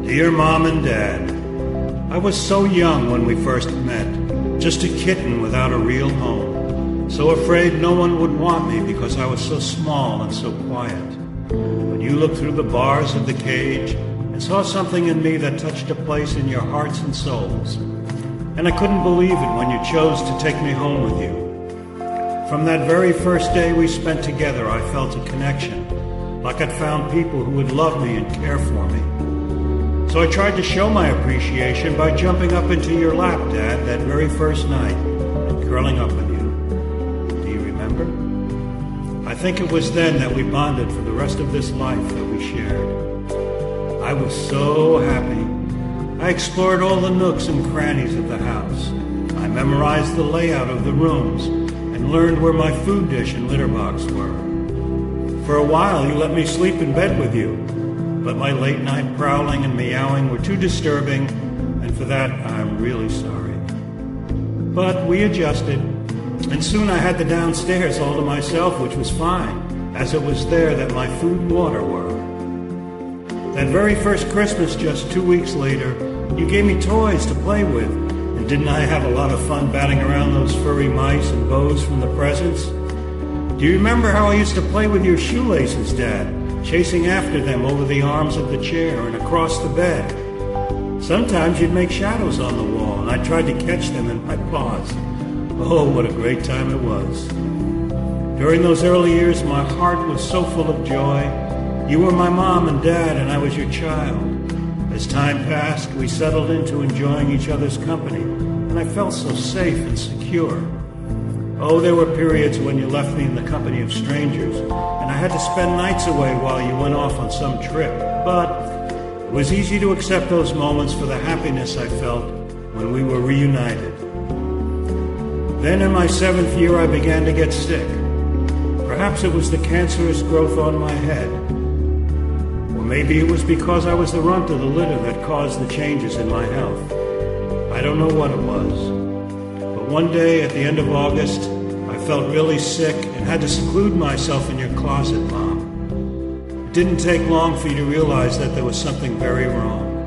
Dear Mom and Dad, I was so young when we first met, just a kitten without a real home, so afraid no one would want me because I was so small and so quiet. But you looked through the bars of the cage and saw something in me that touched a place in your hearts and souls. And I couldn't believe it when you chose to take me home with you. From that very first day we spent together, I felt a connection, like I'd found people who would love me and care for me. So I tried to show my appreciation by jumping up into your lap, Dad, that very first night, and curling up with you. Do you remember? I think it was then that we bonded for the rest of this life that we shared. I was so happy. I explored all the nooks and crannies of the house. I memorized the layout of the rooms and learned where my food dish and litter box were. For a while, you let me sleep in bed with you, but my late night prowling and meowing were too disturbing, and for that, I'm really sorry. But we adjusted, and soon I had the downstairs all to myself, which was fine, as it was there that my food and water were. That very first Christmas, just 2 weeks later, you gave me toys to play with, and didn't I have a lot of fun batting around those furry mice and bows from the presents? Do you remember how I used to play with your shoelaces, Dad, chasing after them over the arms of the chair and across the bed? Sometimes you'd make shadows on the wall, and I tried to catch them in my paws. Oh, what a great time it was. During those early years, my heart was so full of joy. You were my mom and dad, and I was your child. As time passed, we settled into enjoying each other's company, and I felt so safe and secure. Oh, there were periods when you left me in the company of strangers, and I had to spend nights away while you went off on some trip. But it was easy to accept those moments for the happiness I felt when we were reunited. Then in my 7th year, I began to get sick. Perhaps it was the cancerous growth on my head. Or maybe it was because I was the runt of the litter that caused the changes in my health. I don't know what it was. One day at the end of August, I felt really sick and had to seclude myself in your closet, Mom. It didn't take long for you to realize that there was something very wrong.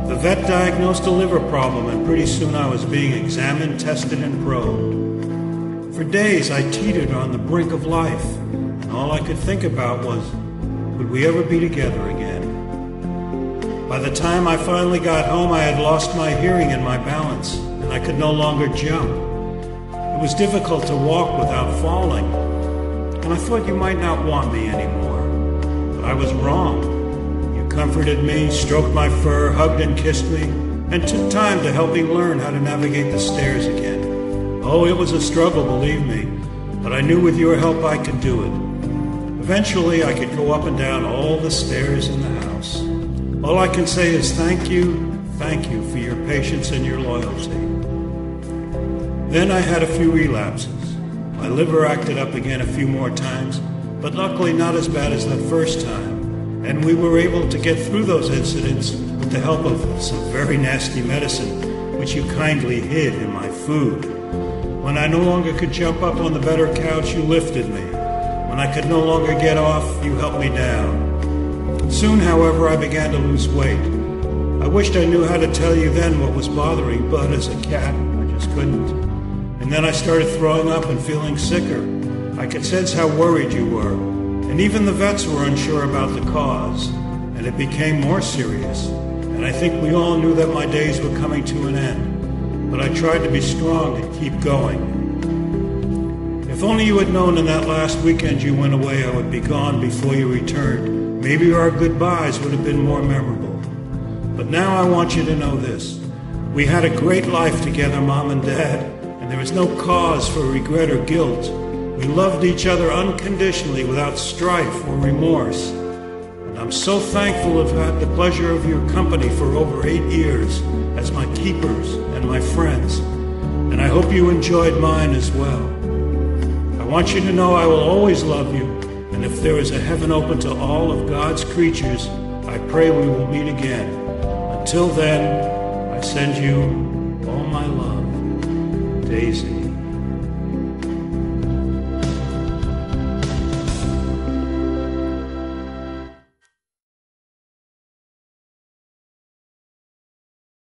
The vet diagnosed a liver problem, and pretty soon I was being examined, tested, and probed. For days I teetered on the brink of life, and all I could think about was, would we ever be together again? By the time I finally got home, I had lost my hearing and my balance. I could no longer jump. It was difficult to walk without falling, and I thought you might not want me anymore. But I was wrong. You comforted me, stroked my fur, hugged and kissed me, and took time to help me learn how to navigate the stairs again. Oh, it was a struggle, believe me, but I knew with your help I could do it. Eventually, I could go up and down all the stairs in the house. All I can say is thank you for your patience and your loyalty. Then I had a few relapses. My liver acted up again a few more times, but luckily not as bad as that first time. And we were able to get through those incidents with the help of some very nasty medicine, which you kindly hid in my food. When I no longer could jump up on the better couch, you lifted me. When I could no longer get off, you helped me down. Soon, however, I began to lose weight. I wished I knew how to tell you then what was bothering, but as a cat, I just couldn't. And then I started throwing up and feeling sicker. I could sense how worried you were, and even the vets were unsure about the cause, and it became more serious. And I think we all knew that my days were coming to an end, but I tried to be strong and keep going. If only you had known in that last weekend you went away I would be gone before you returned, maybe our goodbyes would have been more memorable. But now I want you to know this. We had a great life together, Mom and Dad, and there is no cause for regret or guilt. We loved each other unconditionally without strife or remorse. And I'm so thankful to have had the pleasure of your company for over 8 years as my keepers and my friends. And I hope you enjoyed mine as well. I want you to know I will always love you, and if there is a heaven open to all of God's creatures, I pray we will meet again. Until then, I send you all my love. Daisy.